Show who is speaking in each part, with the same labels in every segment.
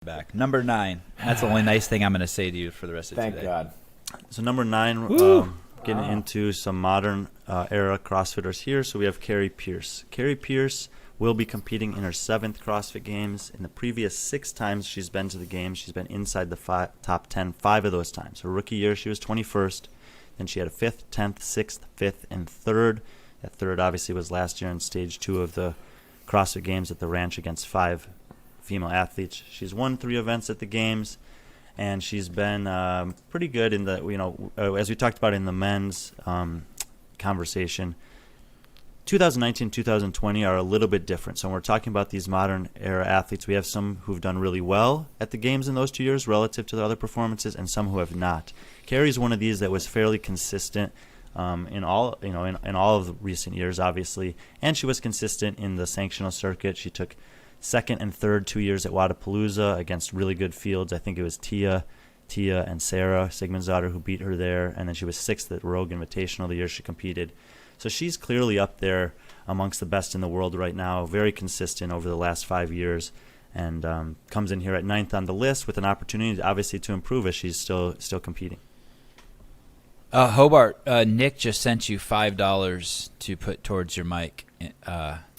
Speaker 1: Back. Number 9. That's the only nice thing I'm going to say to you for the rest of today.
Speaker 2: Thank God.
Speaker 3: So number 9, getting into some modern era CrossFitters here. So we have Carrie Pierce. Carrie Pierce will be competing in her 7th CrossFit Games. In the previous 6 times she's been to the Games, she's been inside the top 10 5 of those times. Her rookie year, she was 21st. Then she had a 5th, 10th, 6th, 5th, and 3rd. That 3rd obviously was last year in stage 2 of the CrossFit Games at the ranch against 5 female athletes. She's won 3 events at the Games, and she's been pretty good in the, as we talked about in the men's conversation. 2019, 2020 are a little bit different. So when we're talking about these modern era athletes, we have some who've done really well at the Games in those 2 years relative to the other performances, and some who have not. Carrie's one of these that was fairly consistent in all of the recent years, obviously, and she was consistent in the sanctional circuit. She took 2nd and 3rd 2 years at Wadapalooza against really good fields. I think it was Tia and Sarah Sigmundsdottir who beat her there, and then she was 6th at Rogue Invitational the year she competed. So she's clearly up there amongst the best in the world right now, very consistent over the last 5 years, and comes in here at 9th on the list with an opportunity, obviously, to improve as she's still competing.
Speaker 1: Hobart, Nick just sent you $5 to put towards your mic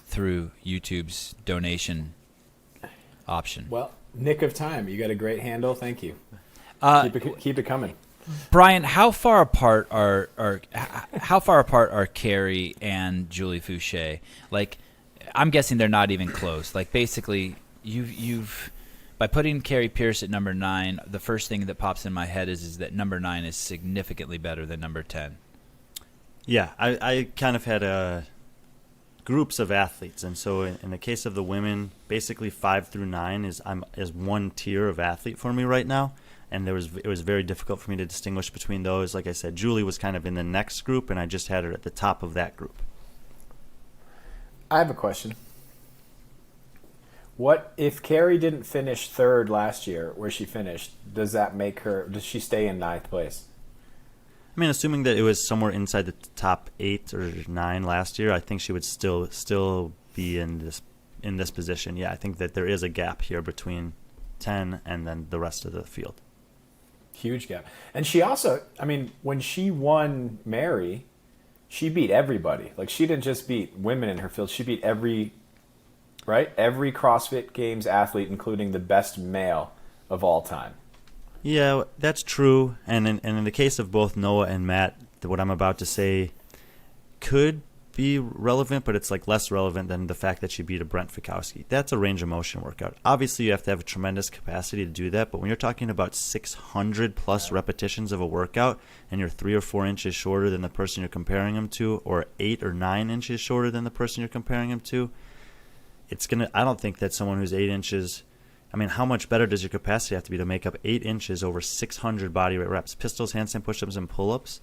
Speaker 1: through YouTube's donation option.
Speaker 2: Well, nick of time. You got a great handle. Thank you. Keep it coming.
Speaker 1: Brian, how far apart are Carrie and Julie Fouché? Like, I'm guessing they're not even close. Like, basically, you've by putting Carrie Pierce at number 9, the first thing that pops in my head is that number 9 is significantly better than number 10.
Speaker 3: Yeah, I kind of had groups of athletes, and so in the case of the women, basically 5 through 9 is one tier of athlete for me right now. And it was very difficult for me to distinguish between those. Like I said, Julie was kind of in the next group, and I just had her at the top of that group.
Speaker 2: I have a question. What if Carrie didn't finish 3rd last year, where she finished? Does she stay in 9th place?
Speaker 3: I mean, assuming that it was somewhere inside the top 8 or 9 last year, I think she would still be in this position. Yeah, I think that there is a gap here between 10 and then the rest of the field.
Speaker 2: Huge gap. And she also, I mean, when she won Mary, she beat everybody. Like, she didn't just beat women in her field. She beat every CrossFit Games athlete, including the best male of all time.
Speaker 3: Yeah, that's true. And in the case of both Noah and Matt, what I'm about to say could be relevant, but it's like less relevant than the fact that she beat a Brent Fikowski. That's a range of motion workout. Obviously, you have to have a tremendous capacity to do that, but when you're talking about 600 plus repetitions of a workout and you're 3 or 4 inches shorter than the person you're comparing them to, or 8 or 9 inches shorter than the person you're comparing them to, I don't think that someone who's 8 inches, I mean, how much better does your capacity have to be to make up 8 inches over 600 body weight reps? Pistols, handstand push-ups, and pull-ups?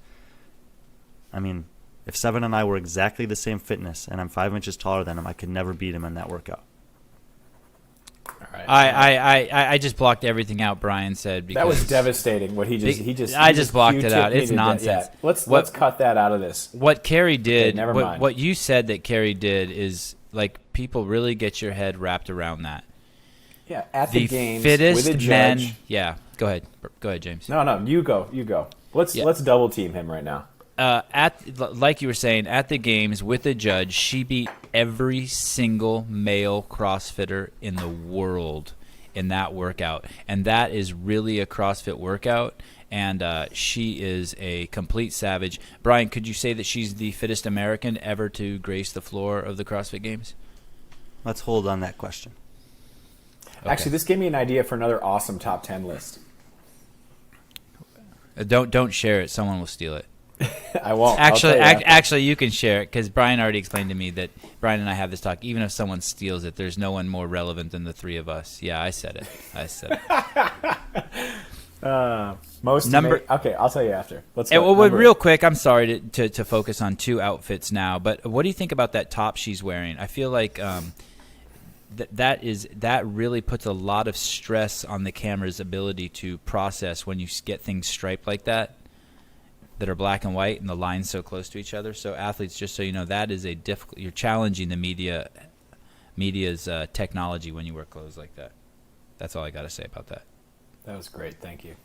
Speaker 3: I mean, if Sevan and I were exactly the same fitness and I'm 5 inches taller than him, I could never beat him in that workout.
Speaker 2: All right.
Speaker 1: I just blocked everything out Brian said. Because
Speaker 2: that was devastating. What he just
Speaker 1: I just blocked it out. It's nonsense.
Speaker 2: Yeah. Let's cut that out of this.
Speaker 1: What Carrie did,
Speaker 2: Okay, never mind.
Speaker 1: What you said that Carrie did is, like, people really get your head wrapped around that.
Speaker 2: Yeah, at the Games
Speaker 1: fittest
Speaker 2: with a judge.
Speaker 1: men. Yeah, go ahead, James.
Speaker 2: No, you go. Let's double team him right now.
Speaker 1: Like you were saying, at the Games with a judge, she beat every single male CrossFitter in the world in that workout, and that is really a CrossFit workout. And she is a complete savage. Brian, could you say that she's the fittest American ever to grace the floor of the CrossFit Games?
Speaker 3: Let's hold on that question.
Speaker 1: Okay.
Speaker 2: Actually, this gave me an idea for another awesome top 10 list.
Speaker 1: Don't share it. Someone will steal it.
Speaker 2: I won't.
Speaker 1: Actually, you can share it because Brian already explained to me that Brian and I have this talk. Even if someone steals it, there's no one more relevant than the 3 of us. Yeah, I said it.
Speaker 2: Okay, I'll tell you after. Let's
Speaker 1: go.
Speaker 2: Well,
Speaker 1: real quick, I'm sorry to focus on 2 outfits now, but what do you think about that top she's wearing? I feel like that really puts a lot of stress on the camera's ability to process when you get things striped like that are black and white and the lines so close to each other. So athletes, just so you know, that is a difficult. You're challenging the media's technology when you wear clothes like that. That's all I got to say about that.
Speaker 2: That was great. Thank you.